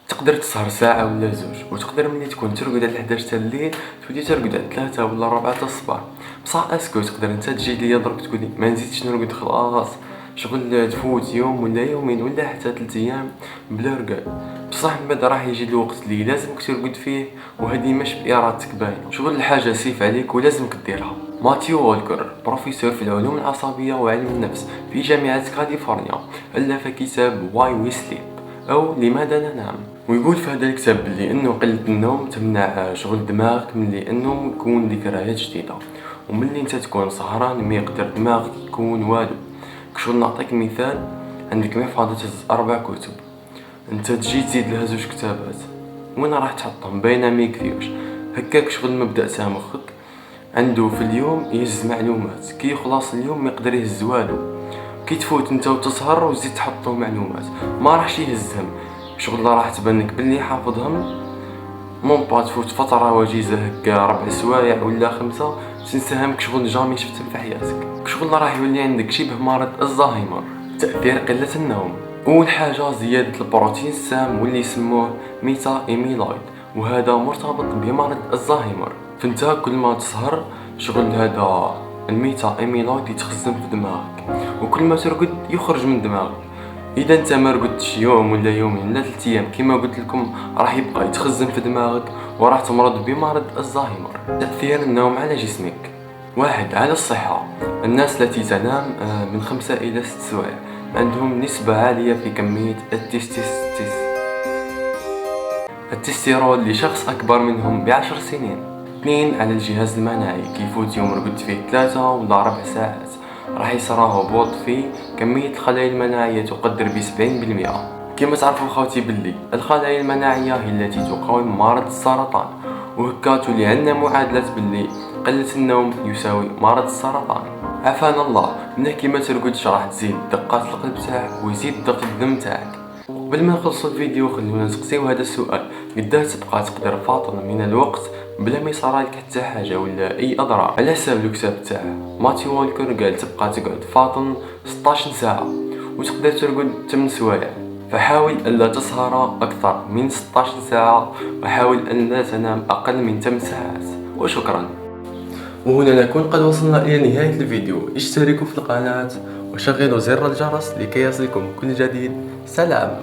تقدر تسهر ساعة ولا زوج، وتقدر ملي تكون ترقد على 11 تاع الليل تولي ترقد على 3 ولا 4 تاع الصباح. بصح اسكو تقدر انت تجي ليا درك تقولي ما نزيدش نرقد خلاص، شغل تفوت يوم ولا يومين ولا حتى 3 ايام بلا رقاد. بصح من بعد راح يجي الوقت اللي لازمك ترقد فيه، وهذه مش بارادتك باينه، شغل الحاجه سيف عليك ولازمك ديرها. ماتيو والكر، بروفيسور في العلوم العصبيه وعلم النفس في جامعه كاليفورنيا، الف كتاب واي وي سليب او لماذا ننام، ويقول في هذا الكتاب بلي انه قله النوم تمنع شغل دماغك من انه يكون ذكريات جديده، وملي انت تكون سهران ما يقدر دماغك يكون والو. شغل نعطيك مثال، عندك محفظه تهز 4 كتب، انت تجي تزيد لها 2 كتابات، وين راح تحطهم؟ باينه ما يكفيوش. هكاك شغل مبدا تاع مخك عنده في اليوم يهز معلومات، كي يخلص اليوم ما يقدر يهز والو. كي تفوت انت وتسهر وتزيد تحطو معلومات ما راحش يهزهم، شغل راح تبانك بلي حافظهم. مون با تفوت فترة وجيزة هكا 4 سوايع ولا 5 تنساهم كشغل جامي شفتهم في حياتك. كشغل راح يولي عندك شبه مرض الزهايمر، تأثير قلة النوم. أول حاجة زيادة البروتين السام واللي يسموه ميتا إيميلويد، وهذا مرتبط بمرض الزهايمر. فانت كل ما تسهر شغل هذا الميتا إيميلويد يتخزن في دماغك، وكل ما ترقد يخرج من دماغك. اذا انت ما رقدتش يوم ولا يومين ولا 3 ايام كما قلت لكم راح يبقى يتخزن في دماغك وراح تمرض بمرض الزهايمر. تأثير النوم على جسمك: 1. على الصحة، الناس التي تنام من 5 إلى 6 سوايع عندهم نسبة عالية في كمية التستيرول لشخص أكبر منهم ب10 سنين. 2. على الجهاز المناعي، كيفوت يوم رقدت فيه 3 ولا 4 ساعات راح يصرى هبوط في كمية الخلايا المناعية تقدر ب70%. كما تعرفوا خوتي بلي الخلايا المناعية هي التي تقاوم مرض السرطان، وهكا تولي عندنا معادلة بلي قلة النوم يساوي مرض السرطان. عافانا الله. من كيما ترقدش راح تزيد دقات القلب تاعك ويزيد ضغط الدم تاعك. قبل ما نخلصوا الفيديو خلونا نسقسيو هذا السؤال: قداه تبقى تقدر فاطن من الوقت بلا ما يصرالك حتى حاجه ولا اي اضرار؟ على حساب الكتاب تاعه ماتيو والكر قال تبقى تقعد فاطن 16 ساعه وتقدر ترقد 8 سوايع، فحاول الا تسهر اكثر من 16 ساعه وحاول ان لا تنام اقل من 8 ساعات. وشكرا. وهنا نكون قد وصلنا الى نهايه الفيديو. اشتركوا في القناه وشغلوا زر الجرس لكي يصلكم كل جديد. سلام.